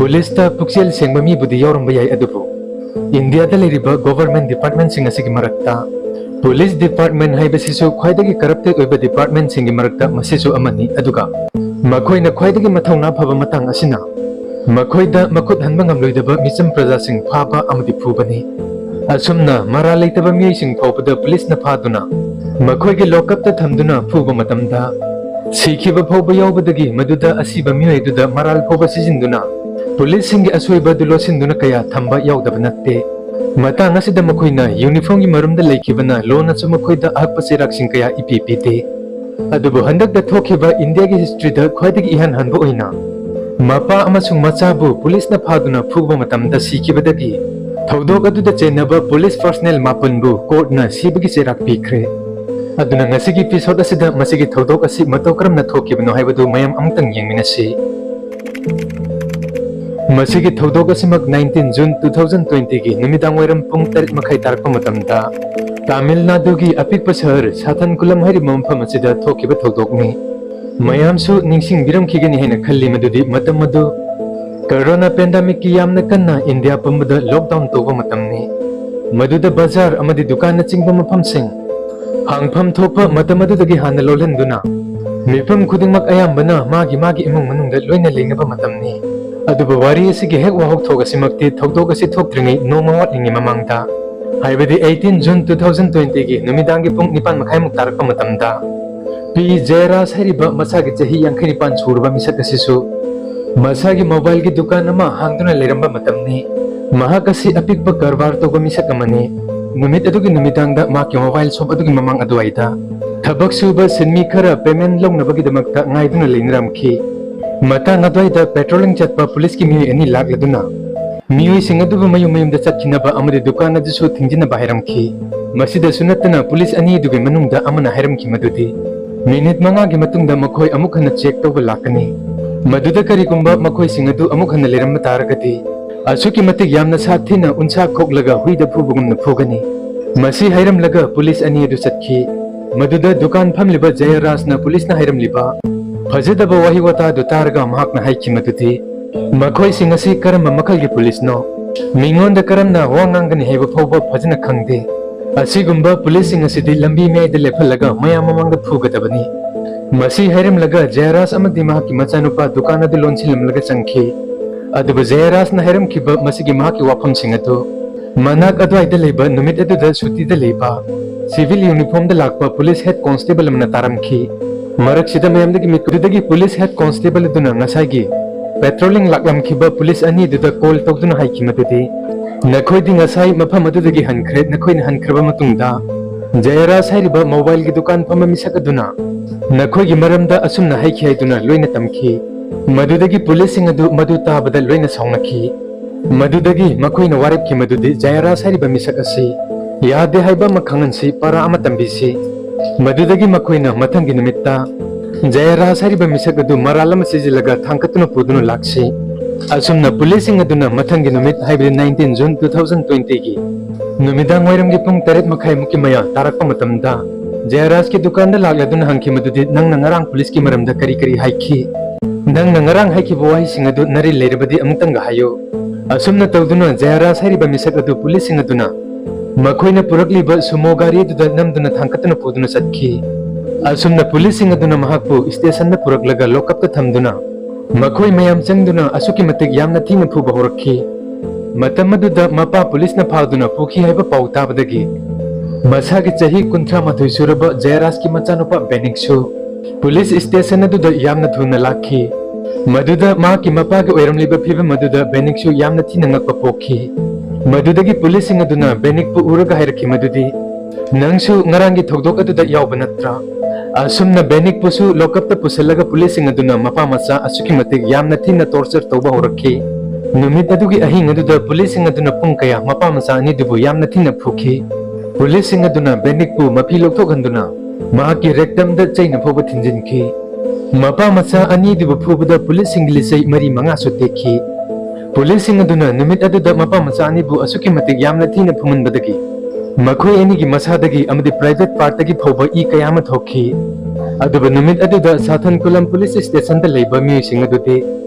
पुलिसता पुक्सेल सेंगबमी बुदी यौरंबा याय अदुबु इंडिया दा लेरिबा गवर्नमेंट डिपार्टमेंट सिंग असिगी मरक्ता पुलिस डिपार्टमेंट हाइबसिसु ख्वाइदगी करप्टेड ओइबा डिपार्टमेंट सिंगी मरक्ता मसिसु अमनी अदुगा मखोइना ख्वाइदगी मथौना फबा मतंग असिना मखोइदा मखुत हनबा ngamloidaba मिचम प्रजा सिंग फाबा अमदि फुबनी असुमना मरा लेतबा मिय सिंग फौबदा पुलिस न फादुना मखोइगे लॉकअप ता थमदुना फुबा मतमदा सीखिबा फौबा यौबदगी मदुदा असिबा मियदुदा मराल फौबा सिजिंदुना पुलिस सिंगी असोइबा दुलोसिंदुना कया थंबा यौदबा नत्ते मतंग असिदा मखोइना यूनिफॉर्म की मरुमदा लेखिबना लोना सु मखोइदा अहकपा सिराक सिंग कया इपीपीते अदुबु हंदक दा थोखिबा इंडिया की हिस्ट्री दा ख्वाइदगी इहान हनबा ओइना मपा अमसुंग मचाबु पुलिस न फादुना फुबा मतमदा सीखिबदगी थौदोक अदुदा चेनबा पुलिस पर्सनल मापनबु कोर्ट न सीबगी सिराक पीख्रे अदुना ngasiगी एपिसोड असिदा मसिगी थौदोक असि मतौ करमना थोखिबनो हाइबदु मयम अमतंग यंगमिनसि मसिगी थौदोक असिमक 19 जून 2020 की निमिदांग वैरम पुंग 3 मखै तारकपा मतमदा तमिलनाडु की अपिकपा शहर साथनकुलम हाइरि ममफम असिदा थोखिबा थौदोकनि मयामसु निंसिंग बिरमखिगनि हेना खल्लि मदुदि मतम मदु कोरोना पेंडेमिक की यामना कन्ना इंडिया पुंबदा लॉकडाउन तोबा मतमनि मदुदा बाजार अमदि दुकान न चिंगबा मफमसिंग हांगफम थोपा मतम मदुदगी हाना लोलहंदुना मिफम खुदिंगमक अयामबना मागी इमुंग मनुंगदा लोइना लेंगबा मतमनि अदुबा वारी असिगी हेक वाहौक थोगसिमक्ति थौदोक असि थोक्त्रिङै नोमा वाटलिङि ममांगदा हाइबदि 18 जून 2020 की नुमिदांगी पुंग 9 मखाइमुक तारकपा मतमदा पी जयराज हरिबा मसागी चही 59 सुरबा मिसक असिसु मसागी मोबाइल की दुकान अमा हांगदुना लेरंबा मतमनि महाक असि अपिकबा कारबार तोबा मिसक अमनि नुमित अदुगी नुमिदांगदा माकी मोबाइल शॉप अदुगी ममांग अदुवाइदा थबक सुबा सिनमी खरा पेमेंट लौनबगीदमक्ता ngaiduna लेनरामखि मतंग अदुवाइदा पेट्रोलिंग चटपा पुलिस की मियोय अनि लागलदुना मियोय सिंग अदुबा मयुमयुमदा चटखिनबा अमदि दुकान अदुसु थिंजिनबा हायरमखि मसिदा सुनतना पुलिस अनि दुगे मनुंगदा अमना हायरमखि मदुदि मिनिट 5 की मतुंगदा मखोय अमुक हन चेक तोबा लाकनी मदुदा करिगुंबा मखोय सिंग अदु अमुक हन लेरम तारगति असुकी मतिक यामना साथिना उनसा खोकलगा हुइदा फुबुगुमना फुगनी मसी हायरमलगा पुलिस अनि अदु चटखि मदुदा दुकान फमलिबा जयराजना पुलिसना हायरमलिबा फजदबा वही वता दु तारगा महाकना हाइखि मदुदि मखोय सिंग असि करम मखलगी पुलिसनो मिंगोंदा करमना वांगांगनि हेबा फौबा फजना खंगदे असिगुंबा पुलिस सिंग असिदि लंबी मेद लेफलगा मयाम ममंगदा फुगदबनी मसी हायरमलगा जयराज अमदि महाकि मचानुपा दुकान अदु लोनसिलमलगा चंखि अदुबा जयराजना हायरमखिबा मसिगी महाकि वाफम सिंग अदु मनाक अदवाइदा लेबा नुमित अदुदा सुतिदा लेबा सिविल यूनिफॉर्म दा लाकपा पुलिस हेड कांस्टेबल अमना तारमखि मरकसिदा मयमदगी मिकुदगी पुलिस हेड कांस्टेबल अदुना ngसाइगी पेट्रोलिंग लाकलमखिबा पुलिस अनि दुदा कॉल तौदुना हाइखि मदुदि नखोइदि ngसाइ मफम अदुदगी हनख्रे नखोइना हनख्रबा मतुंगदा जयराज हाइरिबा मोबाइल की दुकान फम मिसकदुना नखोइगी मरमदा असुमना हाइखि हाइदुना लोइना तमखि मदुदगी पुलिस सिंग अदु मदु ताबदा लोइना सौंगखि मदुदगी मखोइना वारेपखि मदुदि जयराज हाइरिबा मिसक असि यादे हाइबा मखंगनसि पारा अमा तंबिसि मदुदगी मखोइना मथंगी निमित्ता जयराज हाइरिबा मिसक अदु मरालम सिजिलगा थांकतुना पुदुना लाक्सि असुमना पुलिस सिंग अदुना मथंगी निमित हाइबे 19 जून 2020 की नुमिदांग वैरमगी पुंग 3 मखाइ मुकि मया तारकपा मतमदा जयराज की दुकान दा लागलदुना हंखि मदुदि नंगना ngarang पुलिस की मरमदा करी करी हाइखि नंगना ngarang हाइखि बवाहि सिंग अदु नरि लेरबदि अमुतंग हायो असुमना तौदुना जयराज हाइरिबा मिसक अदु पुलिस सिंग अदुना मखोइना पुरकलिबा सुमो गारी दुदा नमदुना थांकतुना पुदुना चटखि असुमना पुलिस सिंग अदुना महाकपु स्टेशन दा पुरकलगा लॉकअप ता थमदुना मखोइ मयाम चंगदुना असुकी मतिक यामना थिंग फुबा होरखि मतम मदुदा मपा पुलिस न फादुना पुखि हाइबा पाउ ताबदगी मसागी चही 53 सुरबा जयराज की मचानुपा बेनिक्सु पुलिस स्टेशन अदुदा यामना थुना लाखि मदुदा मा की मपा के ओइरमलिबा फिबा मदुदा बेनिक्सु यामना थिना ngakpa पोखि मदुदगी पुलिस सिंग अदुना बेनिक पु उरगा हायरखि मदुदि नंगसु ngaranggi थौदोक अदुदा यावबा नत्रा असुमना बेनिक पुसु लॉकअप ता पुसलगा पुलिस सिंग अदुना मपा मचा असुकी मतिक यामना थिना टॉर्चर तौबा होरखि नुमित अदुगी अहिंग अदुदा पुलिस सिंग अदुना पुंग कया मपा मचा अनि दुबु यामना थिना फुखि पुलिस सिंग अदुना बेनिक पु मफि लोथोगंदुना माकी रेक्टम दा चैना फोबा थिंजिनखि मपा मचा अनि दुबु फुबदा पुलिस सिंग लिसै मरी मंगा सुतेखि पुलिस सिंग अदुना नुमित अदुदा मपा मचा अनि बु असुकी मतिक यामना थिना फुमनबदगी मखोय एनिगी मसादगी अमदि प्राइवेट पार्टगी फोबा ई कयामा थोखि अदुबा नुमित अदुदा साथनकुलम पुलिस स्टेशन दा लेबा मियोय सिंग अदुदि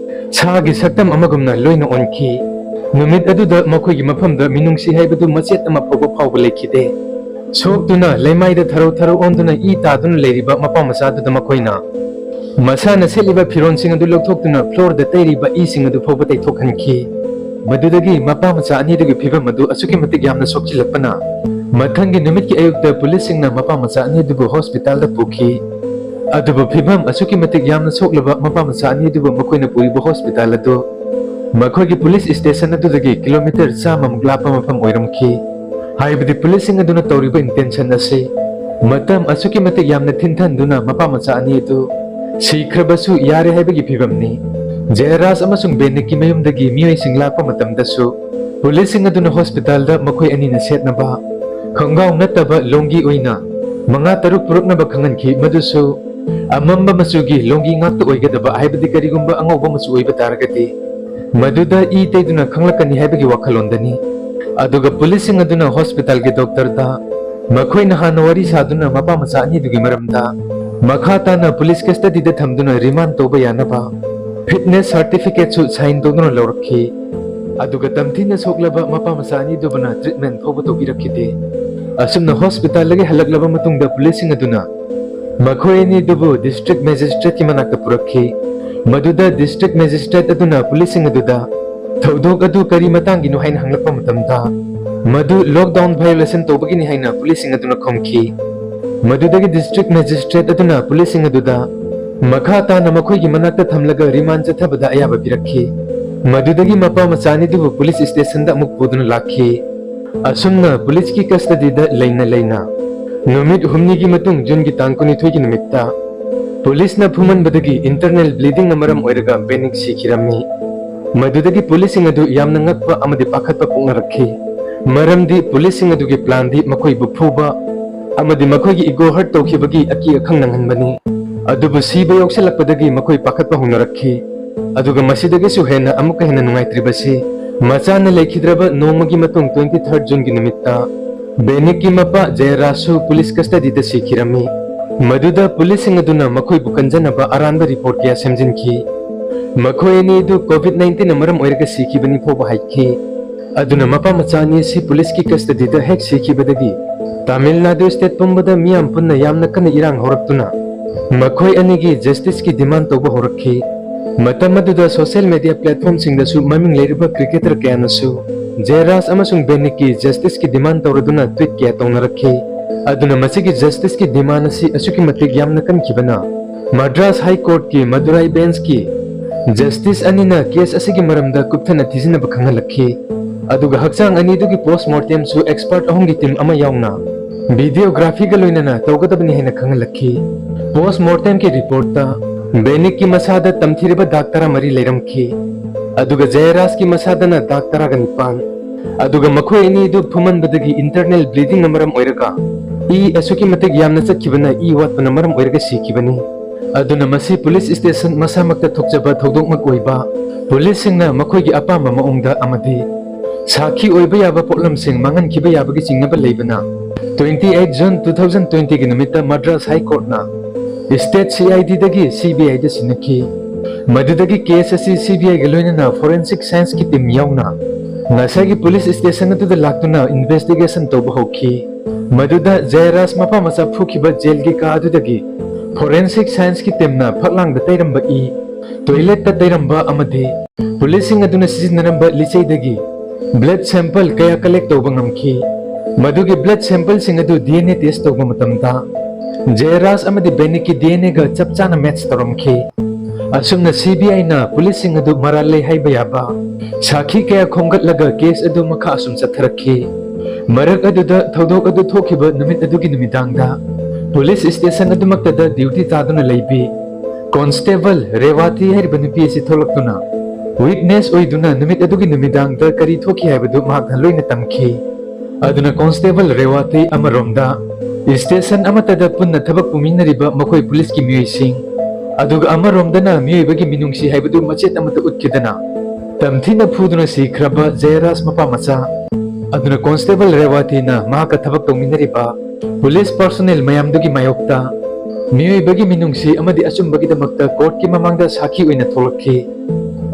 ꯁꯥꯒꯤ ꯁꯛꯇꯝ ꯑꯃꯒꯨꯝꯅ ꯂꯣꯏꯅ ꯑꯣꯟꯈꯤ꯫ ꯅꯨꯃꯤꯠ ꯑꯗꯨꯗ ꯃꯈꯣꯏꯒꯤ ꯃꯐꯝꯗ ꯃꯤꯅꯨꯡꯁꯤ ꯍꯥꯏꯕꯗꯨ ꯃꯆꯦꯠ ꯑꯃ ꯐꯥꯎꯕ ꯂꯩꯈꯤꯗꯦ꯫ ꯁꯣꯛꯇꯨꯅ ꯂꯩꯃꯥꯏꯗ ꯊꯔꯧ ꯑꯣꯟꯗꯨꯅ ꯏ ꯇꯥꯗꯨꯅ ꯂꯩꯔꯤꯕ ꯃꯄꯥ ꯃꯆꯥꯗꯨꯗ ꯃꯈꯣꯏꯅ ꯃꯁꯥꯅ ꯁꯦꯠꯂꯤꯕ ꯐꯤꯔꯣꯟꯁꯤꯡ ꯑꯗꯨ ꯂꯧꯊꯣꯛꯇꯨꯅ ꯐ꯭ꯂꯣꯔꯗ ꯇꯩꯔꯤꯕ ꯏꯁꯤꯡ ꯑꯗꯨ ꯐꯥꯎꯕ ꯇꯩꯊꯣꯛꯍꯟꯈꯤ꯫ ꯃꯗꯨꯗꯒꯤ ꯃꯄꯥ ꯃꯆꯥ ꯑꯅꯤꯗꯨꯒꯤ ꯐꯤꯚꯝ ꯑꯗꯨ ꯑꯁꯨꯛꯀꯤ ꯃꯇꯤꯛ ꯌꯥꯝꯅ ꯁꯣꯛꯆꯤꯜꯂꯛꯄꯅ ꯃꯊꯪꯒꯤ ꯅꯨꯃꯤꯠꯀꯤ ꯑꯌꯨꯛꯇ ꯄꯨꯂꯤꯁꯁꯤꯡꯅ ꯃꯄꯥ ꯃꯆꯥ ꯑꯅꯤꯗꯨꯕꯨ ꯍꯣꯁꯄꯤꯇꯥꯜꯗ ꯄꯨꯈꯤ꯫ ꯑꯗꯨꯕꯨ ꯐꯤꯚꯝ ꯑꯁꯨꯛꯀꯤ ꯃꯇꯤꯛ ꯌꯥꯝꯅ ꯁꯣꯛꯂꯕ ꯃꯄꯥ ꯃꯆꯥ ꯑꯅꯤꯗꯨꯕꯨ ꯃꯈꯣꯏꯅ ꯄꯨꯔꯤꯕ ꯍꯣꯁꯄꯤꯇꯥꯜ ꯑꯗꯨ ꯃꯈꯣꯏꯒꯤ ꯄꯨꯂꯤꯁ ꯁ꯭ꯇꯦꯁꯟ ꯑꯗꯨꯗꯒꯤ ꯀꯤꯂꯣꯃꯤꯇꯔ 100ꯃꯨꯛ ꯂꯥꯞꯄ ꯃꯐꯝ ꯑꯣꯏꯔꯝꯈꯤ꯫ ꯍꯥꯏꯕꯗꯤ ꯄꯨꯂꯤꯁꯁꯤꯡ ꯑꯗꯨꯅ ꯇꯧꯔꯤꯕ ꯏꯟꯇꯦꯟꯁꯟ ꯑꯁꯤ ꯃꯇꯝ ꯑꯁꯨꯛꯀꯤ ꯃꯇꯤꯛ ꯌꯥꯝꯅ ꯊꯤꯟꯊꯍꯟꯗꯨꯅ ꯃꯄꯥ ꯃꯆꯥ ꯑꯅꯤ ꯑꯗꯨ ꯁꯤꯈ꯭ꯔꯕꯁꯨ ꯌꯥꯔꯦ ꯍꯥꯏꯕꯒꯤ ꯐꯤꯚꯝꯅꯤ꯫ ꯖꯌꯔꯥꯖ ꯑꯃꯁꯨꯡ ꯕꯦꯅꯤꯛꯀꯤ ꯃꯌꯨꯝꯗꯒꯤ ꯃꯤꯑꯣꯏꯁꯤꯡ ꯂꯥꯛꯄ ꯃꯇꯝꯗꯁꯨ ꯄꯨꯂꯤꯁꯁꯤꯡ ꯑꯗꯨꯅ ꯍꯣꯁꯄꯤꯇꯥꯜꯗ ꯃꯈꯣꯏ ꯑꯅꯤꯅ ꯁꯦꯠꯅꯕ ꯈꯣꯡꯒ꯭ꯔꯥꯎ ꯅꯠꯇꯕ ꯂꯣꯡꯒꯤ ꯑꯣꯏꯅ 5-6 ꯄꯨꯔꯛꯅꯕ ꯈꯪꯍꯟꯈꯤ, ꯃꯗꯨꯁꯨ ꯑꯃꯝꯕ ꯃꯆꯨꯒꯤ ꯂꯣꯡꯒꯤ ꯉꯥꯛꯇ ꯑꯣꯏꯒꯗꯕ, ꯍꯥꯏꯕꯗꯤ ꯀꯔꯤꯒꯨꯝꯕ ꯑꯉꯧꯕ ꯃꯆꯨ ꯑꯣꯏꯕ ꯇꯥꯔꯒꯗꯤ ꯃꯗꯨꯗ ꯏ ꯇꯩꯗꯨꯅ ꯈꯪꯂꯛꯀꯅꯤ ꯍꯥꯏꯕꯒꯤ ꯋꯥꯈꯜꯂꯣꯟꯗꯅꯤ꯫ ꯑꯗꯨꯒ ꯄꯨꯂꯤꯁꯁꯤꯡ ꯑꯗꯨꯅ ꯍꯣꯁꯄꯤꯇꯥꯜꯒꯤ ꯗꯣꯛꯇꯔꯗ ꯃꯈꯣꯏꯅ ꯍꯥꯟꯅ ꯋꯥꯔꯤ ꯁꯥꯗꯨꯅ ꯃꯄꯥ ꯃꯆꯥ ꯑꯅꯤꯗꯨꯒꯤ ꯃꯔꯝꯗ ꯃꯈꯥ ꯇꯥꯅ ꯄꯨꯂꯤꯁ ꯀꯁꯇꯗꯤꯗ ꯊꯝꯗꯨꯅ ꯔꯤꯃꯥꯟ ꯇꯧꯕ ꯌꯥꯅꯕ ꯐꯤꯠꯅꯦꯁ ꯁꯔꯇꯤꯐꯤꯀꯦꯠꯁꯨ ꯁꯥꯏꯟ ꯇꯧꯗꯨꯅ ꯂꯧꯔꯛꯈꯤ꯫ ꯑꯗꯨꯒ ꯇꯝꯊꯤꯅ ꯁꯣꯛꯂꯕ ꯃꯄꯥ ꯃꯆꯥ ꯑꯅꯤꯗꯨꯕꯨꯅ ꯇ꯭ꯔꯤꯠꯃꯦꯟ ꯐꯥꯎꯕ ꯇꯧꯕꯤꯔꯛꯈꯤꯗꯦ꯫ ꯑꯁꯨꯝꯅ ꯍꯣꯁꯄꯤꯇꯥꯜꯗꯒꯤ ꯍꯜꯂꯛꯂꯕ ꯃꯇꯨꯡꯗ ꯄꯨꯂꯤꯁꯁꯤꯡ ꯑꯗꯨꯅ ꯃꯈꯣꯏ ꯑꯅꯤꯗꯨꯕꯨ ꯗꯤꯁꯇ꯭ꯔꯤꯛ ꯃꯦꯖꯤꯁꯇ꯭ꯔꯦꯠꯀꯤ ꯃꯅꯥꯛꯇ ꯄꯨꯔꯛꯈꯤ꯫ ꯃꯗꯨꯗ ꯗꯤꯁꯇ꯭ꯔꯤꯛ ꯃꯦꯖꯤꯁꯇ꯭ꯔꯦꯠ ꯑꯗꯨꯅ ꯄꯨꯂꯤꯁꯁꯤꯡ ꯑꯗꯨꯗ ꯊꯧꯗꯣꯛ ꯑꯗꯨ ꯀꯔꯤ ꯃꯇꯥꯡꯒꯤꯅꯣ ꯍꯥꯏꯅ ꯍꯪꯂꯛꯄ ꯃꯇꯝꯗ ꯃꯗꯨ ꯂꯣꯛꯗꯥꯎꯟ ꯚꯥꯏꯑꯣꯂꯦꯁꯟ ꯇꯧꯕꯒꯤꯅꯤ ꯍꯥꯏꯅ ꯄꯨꯂꯤꯁꯁꯤꯡ ꯑꯗꯨꯅ ꯈꯨꯝꯈꯤ꯫ ꯃꯗꯨꯗꯒꯤ ꯗꯤꯁꯇ꯭ꯔꯤꯛ ꯃꯦꯖꯤꯁꯇ꯭ꯔꯦꯠ ꯑꯗꯨꯅ ꯄꯨꯂꯤꯁꯁꯤꯡ ꯑꯗꯨꯗ ꯃꯈꯥ ꯇꯥꯅ ꯃꯈꯣꯏꯒꯤ ꯃꯅꯥꯛꯇ ꯊꯝꯂꯒ ꯔꯤꯃꯥꯟ ꯆꯠꯊꯕꯗ ꯑꯌꯥꯕ ꯄꯤꯔꯛꯈꯤ꯫ ꯃꯗꯨꯗꯒꯤ ꯃꯄꯥ ꯃꯆꯥ ꯑꯅꯤꯗꯨꯕꯨ ꯄꯨꯂꯤꯁ ꯁ꯭ꯇꯦꯁꯟꯗ ꯑꯃꯨꯛ ꯄꯨꯗꯨꯅ ꯂꯥꯛꯈꯤ꯫ ꯑꯁꯨꯝꯅ ꯄꯨꯂꯤꯁꯀꯤ ꯀꯁꯇꯗꯤꯗ ꯂꯩꯅ ꯅꯨꯃꯤꯠ 6ꯅꯤꯒꯤ ꯃꯇꯨꯡ ꯖꯨꯟꯒꯤ ꯇꯥꯡ 22ꯒꯤ ꯅꯨꯃꯤꯠꯇ ꯄꯨꯂꯤꯁꯅ ꯐꯨꯃꯟꯕꯗꯒꯤ ꯏꯟꯇꯔꯅꯦꯜ ꯕ꯭ꯂꯤꯗꯤꯡꯅ ꯃꯔꯝ ꯑꯣꯏꯔꯒ ꯕꯦꯅꯤꯛ ꯁꯤꯈꯤꯔꯝꯃꯤ꯫ ꯃꯗꯨꯗꯒꯤ ꯄꯨꯂꯤꯁꯁꯤꯡ ꯑꯗꯨ ꯌꯥꯝꯅ ꯉꯛꯄ ꯑꯃꯗꯤ ꯄꯥꯈꯠꯄ ꯄꯣꯛꯅꯔꯛꯈꯤ꯫ ꯃꯔꯝꯗꯤ ꯄꯨꯂꯤꯁꯁꯤꯡ ꯑꯗꯨꯒꯤ ꯄ꯭ꯂꯥꯟꯗꯤ ꯃꯈꯣꯏꯕꯨ ꯐꯨꯕ ꯑꯃꯗꯤ ꯃꯈꯣꯏꯒꯤ ꯏꯒꯣ ꯍꯔꯠ ꯇꯧꯈꯤꯕꯒꯤ ꯑꯀꯤ ꯑꯈꯪ ꯅꯪꯍꯟꯕꯅꯤ꯫ ꯑꯗꯨꯕꯨ ꯁꯤꯕ ꯌꯧꯁꯤꯜꯂꯛꯄꯗꯒꯤ ꯃꯈꯣꯏ ꯄꯥꯈꯠꯄ ꯍꯧꯅꯔꯛꯈꯤ꯫ ꯑꯗꯨꯒ ꯃꯁꯤꯗꯒꯤꯁꯨ ꯍꯦꯟꯅ ꯑꯃꯨꯛꯀ ꯍꯦꯟꯅ ꯅꯨꯡꯉꯥꯏꯇ꯭ꯔꯤꯕꯁꯤ ꯃꯆꯥꯅ ꯂꯩꯈꯤꯗ꯭ꯔꯕ ꯅꯣꯡꯃꯒꯤ ꯃꯇꯨꯡ 23 ꯖꯨꯟꯒꯤ ꯅꯨꯃꯤꯠꯇ ꯕꯦꯅꯤꯛꯀꯤ ꯃꯄꯥ ꯖꯌꯔꯥꯖꯁꯨ ꯄꯨꯂꯤꯁ ꯀꯁꯇꯗꯤꯗ ꯁꯤꯈꯤꯔꯝꯃꯤ꯫ ꯃꯗꯨꯗ ꯄꯨꯂꯤꯁꯁꯤꯡ ꯑꯗꯨꯅ ꯃꯈꯣꯏꯕꯨ ꯀꯟꯖꯅꯕ ꯑꯔꯥꯟꯕ ꯔꯤꯄꯣꯔꯠ ꯀꯌꯥ ꯁꯦꯝꯖꯤꯟꯈꯤ꯫ ꯃꯈꯣꯏ ꯑꯅꯤ ꯑꯗꯨ ꯀꯣꯚꯤꯗ-19ꯅ ꯃꯔꯝ ꯑꯣꯏꯔꯒ ꯁꯤꯈꯤꯕꯅꯤ ꯐꯥꯎꯕ ꯍꯥꯏꯈꯤ꯫ ꯑꯗꯨꯅ ꯃꯄꯥ ꯃꯆꯥ ꯑꯅꯤ ꯑꯁꯤ ꯄꯨꯂꯤꯁꯀꯤ ꯀꯁꯇꯗꯤꯗ ꯍꯦꯛ ꯁꯤꯈꯤꯕꯗꯒꯤ ꯇꯥꯃꯤꯜ ꯅꯥꯗꯨ ꯁ꯭ꯇꯦꯠ ꯄꯨꯝꯕꯗ ꯃꯤꯌꯥꯝ ꯄꯨꯟꯅ ꯌꯥꯝꯅ ꯀꯟꯅ ꯏꯔꯥꯡ ꯍꯧꯔꯛꯇꯨꯅ ꯃꯈꯣꯏ ꯑꯅꯤꯒꯤ ꯖꯁꯇꯤꯁꯀꯤ ꯗꯤꯃꯥꯟ ꯇꯧꯕ ꯍꯧꯔꯛꯈꯤ꯫ ꯃꯇꯝ ꯑꯗꯨꯗ ꯁꯣꯁꯤꯌꯦꯜ ꯃꯤꯗꯤꯌꯥ ꯄ꯭ꯂꯦꯠꯐꯣꯔꯝꯁꯤꯡꯗꯁꯨ ꯃꯃꯤꯡ ꯂꯩꯔꯕ ꯀ꯭ꯔꯤꯀꯦꯇꯔ ꯀꯌꯥꯅꯁꯨ ꯖꯌꯔꯥꯖ ꯑꯃꯁꯨꯡ ꯕꯦꯅꯤꯛꯀꯤ ꯖꯁꯇꯤꯁꯀꯤ ꯗꯤꯃꯥꯟ ꯇꯧꯔꯗꯨꯅ ꯇ꯭ꯋꯤꯠ ꯀꯌꯥ ꯇꯧꯅꯔꯛꯈꯤ꯫ ꯑꯗꯨꯅ ꯃꯁꯤꯒꯤ ꯖꯁꯇꯤꯁꯀꯤ ꯗꯤꯃꯥꯟ ꯑꯁꯤ ꯑꯁꯨꯛꯀꯤ ꯃꯇꯤꯛ ꯌꯥꯝꯅ ꯀꯟꯈꯤꯕꯅ ꯃꯗ꯭ꯔꯥꯁ ꯍꯥꯏ ꯀꯣꯔꯠꯀꯤ ꯃꯗꯨꯔꯥꯏ ꯕꯦꯟꯆꯀꯤ ꯖꯁꯇꯤꯁ ꯑꯅꯤꯅ ꯀꯦꯁ ꯑꯁꯤꯒꯤ ꯃꯔꯝꯗ ꯀꯨꯞꯊꯅ ꯊꯤꯖꯤꯟꯅꯕ ꯈꯪꯍꯜꯂꯛꯈꯤ꯫ ꯑꯗꯨꯒ ꯍꯛꯆꯥꯡ ꯑꯅꯤꯗꯨꯒꯤ ꯄꯣꯁꯠꯃꯣꯔꯇꯦꯝꯁꯨ ꯑꯦꯛꯁꯄꯔꯠ 3ꯒꯤ ꯇꯤꯝ ꯑꯃ ꯌꯥꯎꯅ ꯚꯤꯗꯤꯑꯣꯒ꯭ꯔꯥꯐꯤꯒ ꯂꯣꯏꯅꯅ ꯇꯧꯒꯗꯕꯅꯤ ꯍꯥꯏꯅ ꯈꯪꯍꯜꯂꯛꯈꯤ꯫ ꯄꯣꯁꯠꯃꯣꯔꯇꯦꯝꯒꯤ ꯔꯤꯄꯣꯔꯠꯇ ꯕꯦꯅꯤꯛꯀꯤ ꯃꯁꯥꯗ ꯇꯝꯊꯤꯔꯕ ꯗꯥꯛ 13 ꯂꯩꯔꯝꯈꯤ꯫ ꯑꯗꯨꯒ ꯖꯌꯔꯥꯖꯀꯤ ꯃꯁꯥꯗꯅ ꯗꯥꯛ 19꯫ ꯑꯗꯨꯒ ꯃꯈꯣꯏ ꯑꯅꯤꯗꯨ ꯐꯨꯃꯟꯕꯗꯒꯤ ꯏꯟꯇꯔꯅꯦꯜ ꯕ꯭ꯂꯤꯗꯤꯡꯅ ꯃꯔꯝ ꯑꯣꯏꯔꯒ ꯏ ꯑꯁꯨꯛꯀꯤ ꯃꯇꯤꯛ ꯌꯥꯝꯅ ꯆꯠꯈꯤꯕꯅ ꯏ ꯋꯥꯠꯄꯅ ꯃꯔꯝ ꯑꯣꯏꯔꯒ ꯁꯤꯈꯤꯕꯅꯤ꯫ ꯑꯗꯨꯅ ꯃꯁꯤ ꯄꯨꯂꯤꯁ ꯁ꯭ꯇꯦꯁꯟ ꯃꯁꯥꯃꯛꯇ ꯊꯣꯛꯆꯕ ꯊꯧꯗꯣꯛꯃꯛ ꯑꯣꯏꯕ ꯄꯨꯂꯤꯁꯁꯤꯡꯅ ꯃꯈꯣꯏꯒꯤ ꯑꯄꯥꯝꯕ ꯃꯑꯣꯡꯗ ꯑꯃꯗꯤ ꯁꯥꯈꯤ ꯑꯣꯏꯕ ꯌꯥꯕ ꯄꯣꯠꯂꯝꯁꯤꯡ ꯃꯥꯡꯍꯟꯈꯤꯕ ꯌꯥꯕꯒꯤ ꯆꯤꯡꯅꯕ ꯂꯩꯕꯅ 28 ꯖꯨꯟ 2020ꯒꯤ ꯅꯨꯃꯤꯠꯇ ꯃꯗ꯭ꯔꯥꯁ ꯍꯥꯏ ꯀꯣꯔꯠꯅ ꯁ꯭ꯇꯦꯠ CIDꯗꯒꯤ CBIꯗ ꯁꯤꯟꯅꯈꯤ꯫ ꯃꯗꯨꯗꯒꯤ ꯀꯦꯁ ꯑꯁꯤ CBIꯒ ꯂꯣꯏꯅꯅ ꯐꯣꯔꯦꯟꯁꯤꯛ ꯁꯥꯏꯟꯁꯀꯤ ꯇꯤꯝ ꯌꯥꯎꯅ ꯉꯁꯥꯏꯒꯤ ꯄꯨꯂꯤꯁ ꯁ꯭ꯇꯦꯁꯟ ꯑꯗꯨꯗ ꯂꯥꯛꯇꯨꯅ ꯏꯟꯚꯦꯁꯇꯤꯒꯦꯁꯟ ꯇꯧꯕ ꯍꯧꯈꯤ꯫ ꯃꯗꯨꯗ ꯖꯌꯔꯥꯖ ꯃꯄꯥ ꯃꯆꯥ ꯐꯨꯈꯤꯕ ꯖꯦꯜꯒꯤ ꯀꯥ ꯑꯗꯨꯗꯒꯤ ꯐꯣꯔꯦꯟꯁꯤꯛ ꯁꯥꯏꯟꯁꯀꯤ ꯇꯤꯝꯅ ꯐꯛꯂꯥꯡꯗ ꯇꯩꯔꯝꯕ ꯏ, ꯇꯣꯏꯂꯦꯠꯇ ꯇꯩꯔꯝꯕ ꯑꯃꯗꯤ ꯄꯨꯂꯤꯁꯁꯤꯡ ꯑꯗꯨꯅ ꯁꯤꯖꯤꯟꯅꯔꯝꯕ ꯂꯤꯆꯩꯗꯒꯤ ꯕ꯭ꯂꯗ ꯁꯦꯝꯄꯜ ꯀꯌꯥ ꯀꯂꯦꯛ ꯇꯧꯕ ꯉꯝꯈꯤ꯫ ꯃꯗꯨꯒꯤ ꯕ꯭ꯂꯗ ꯁꯦꯝꯄꯜꯁꯤꯡ ꯑꯗꯨ DNA ꯇꯦꯁ ꯇꯧꯕ ꯃꯇꯝꯗ ꯖꯌꯔꯥꯖ ꯑꯃꯗꯤ ꯕꯦꯅꯤꯛꯀꯤ DNAꯒ ꯆꯞ ꯆꯥꯅ ꯃꯦꯠꯆ ꯇꯧꯔꯝꯈꯤ꯫ ꯑꯁꯨꯝꯅ CBIꯅ ꯄꯨꯂꯤꯁꯁꯤꯡ ꯑꯗꯨ ꯃꯔꯥꯜ ꯂꯩ ꯍꯥꯏꯕ ꯌꯥꯕ ꯁꯥꯈꯤ ꯀꯌꯥ ꯈꯣꯝꯒꯠꯂꯒ ꯀꯦꯁ ꯑꯗꯨ ꯃꯈꯥ ꯑꯁꯨꯝ ꯆꯠꯊꯔꯛꯈꯤ꯫ ꯃꯔꯛ ꯑꯗꯨꯗ ꯊꯧꯗꯣꯛ ꯑꯗꯨ ꯊꯣꯛꯈꯤꯕ ꯅꯨꯃꯤꯠ ꯑꯗꯨꯒꯤ ꯅꯨꯃꯤꯗꯥꯡꯗ ꯄꯨꯂꯤꯁ ꯁ꯭ꯇꯦꯁꯟ ꯑꯗꯨꯃꯛꯇꯗ ꯗ꯭ꯌꯨꯇꯤ ꯇꯥꯗꯨꯅ ꯂꯩꯕꯤ ꯀꯣꯟꯁꯇꯦꯕꯜ ꯔꯦꯋꯥꯇꯤ ꯍꯥꯏꯔꯤꯕ ꯅꯨꯄꯤ ꯑꯁꯤ ꯊꯣꯛꯂꯛꯇꯨꯅ ꯋꯤꯠꯅꯦꯁ ꯑꯣꯏꯗꯨꯅ ꯅꯨꯃꯤꯠ ꯑꯗꯨꯒꯤ ꯅꯨꯃꯤꯗꯥꯡꯗ ꯀꯔꯤ ꯊꯣꯛꯈꯤ ꯍꯥꯏꯕꯗꯨ ꯃꯍꯥꯛꯅ ꯂꯣꯏꯅ ꯇꯝꯈꯤ꯫ ꯑꯗꯨꯅ ꯀꯣꯟꯁꯇꯦꯕꯜ ꯔꯦꯋꯥꯇꯤ ꯑꯃꯔꯣꯝꯗ ꯁ꯭ꯇꯦꯁꯟ ꯑꯃꯠꯇꯗ ꯄꯨꯟꯅ ꯊꯕꯛ ꯄꯨꯃꯤꯟꯅꯔꯤꯕ ꯃꯈꯣꯏ ꯄꯨꯂꯤꯁꯀꯤ ꯃꯤꯑꯣꯏꯁꯤꯡ, ꯑꯗꯨꯒ ꯑꯃꯔꯣꯝꯗꯅ ꯃꯤꯑꯣꯏꯕꯒꯤ ꯃꯤꯅꯨꯡꯁꯤ ꯍꯥꯏꯕꯗꯨ ꯃꯆꯦꯠ ꯑꯃꯠꯇ ꯎꯠꯈꯤꯗꯅ ꯇꯝꯊꯤꯅ ꯐꯨꯗꯨꯅ ꯁꯤꯈ꯭ꯔꯕ ꯖꯌꯔꯥꯖ ꯃꯄा ꯃꯆꯥ ꯑꯗꯨꯅ ꯀꯣꯟꯁꯇꯦꯕꯜ ꯔꯦꯋꯥꯇꯤꯅ ꯃꯍꯥꯛꯀ ꯊꯕꯛ ꯇꯧꯃꯤꯟꯅꯔꯤꯕ ꯄꯨꯂꯤꯁ ꯄꯔꯁꯣꯅꯦꯜ ꯃꯌꯥꯝꯗꯨꯒꯤ ꯃꯥꯌꯣꯛꯇ ꯃꯤꯑꯣꯏꯕꯒꯤ ꯃꯤꯅꯨꯡꯁꯤ ꯑꯃꯗꯤ ꯑꯆꯨꯝꯕꯒꯤꯗꯃꯛꯇ ꯀꯣꯔꯠꯀꯤ ꯃꯃꯥꯡꯗ ꯁꯥꯈꯤ ꯑꯣꯏꯅ ꯊꯣꯛꯂꯛꯈꯤ꯫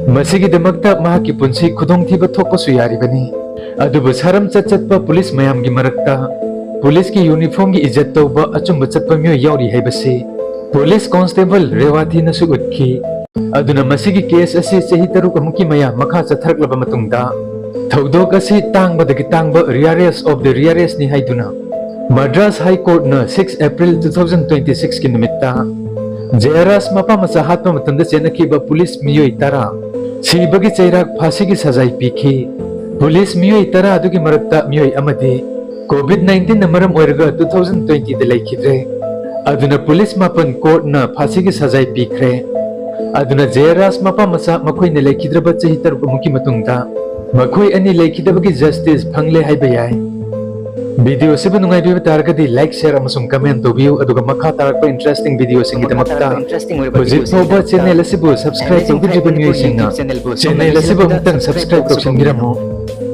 ꯃꯁꯤꯒꯤꯗꯃꯛꯇ ꯃꯍꯥꯛꯀꯤ ꯄꯨꯟꯁꯤ ꯈꯨꯗꯣꯡꯊꯤꯕ ꯊꯣꯛꯄꯁꯨ ꯌꯥꯔꯤꯕꯅꯤ ꯑꯗꯨꯕꯨ ꯁꯥꯔꯝ ꯆꯠꯄ ꯄꯨꯂꯤꯁ ꯃꯌꯥꯝꯒꯤ ꯃꯔꯛꯇ ꯄꯨꯂꯤꯁꯀꯤ ꯌꯨꯅꯤꯐꯣꯔꯝꯒꯤ ꯏꯖꯠ ꯇꯧꯕ ꯑꯆꯨꯝꯕ ꯆꯠꯄ ꯃꯤꯑꯣꯏ ꯌꯥꯎꯔꯤ ꯍꯥꯏꯕꯁꯤ ꯄꯨꯂꯤꯁ ꯀꯣꯟꯁꯇꯦꯕꯜ ꯔꯦꯋꯥꯊꯤꯅꯁꯨ ꯎꯠꯈꯤ ꯑꯗꯨꯅ ꯃꯁꯤꯒꯤ ꯀꯦꯁ ꯑꯁꯤ ꯆꯍꯤ 3 ꯑꯃꯨꯛꯀꯤ ꯃꯌꯥ ꯃꯈꯥ ꯆꯠꯊꯔꯛꯂꯕ ꯃꯇꯨꯡꯗ ꯊꯧꯗꯣꯛ ꯑꯁꯤ ꯇꯥꯡꯕꯗꯒꯤ ꯇꯥꯡꯕ ꯔꯤꯌꯥꯔꯦꯁ ꯑꯣꯐ ꯗ ꯔꯤꯌꯥꯔꯦꯁꯅꯤ ꯍꯥꯏꯗꯨꯅ ꯃद्रास हाई कोर्ट न 6 अप्रैल 2026 की निमित्ता जयराज मपा मचा हात्मा मतंदा चेनखिबा पुलिस मियोई तरा सिबगी चैराक फांसी की सजाई पीखी पुलिस मियोई तरा अदुगी मरक्ता मियोई अमदि कोविड-19 न मरम ओइरगा 2020 द लैखिद्रे अदुना पुलिस मापन कोर्ट न फांसी की सजाई पीखरे अदुना जयराज मपा मचा मखोई ने लैखिद्रबा चही 3 मुकी मतुंगदा मखोई अनि लैखिदबगी जस्टिस फंगले हाइबा याय वीडियो से नुंगाइबी तारगदी लाइक शेयर अमसुंग कमेंट तोबियो अदुगा मखा तारकपा इंटरेस्टिंग वीडियो सिंगिदमक्ता हुजिक फोबा चैनल असिबु सब्सक्राइब तौगिद्रिबा मियोइसिंगना चैनल असिबु अमुक्तंग सब्सक्राइब तौसंगिरमु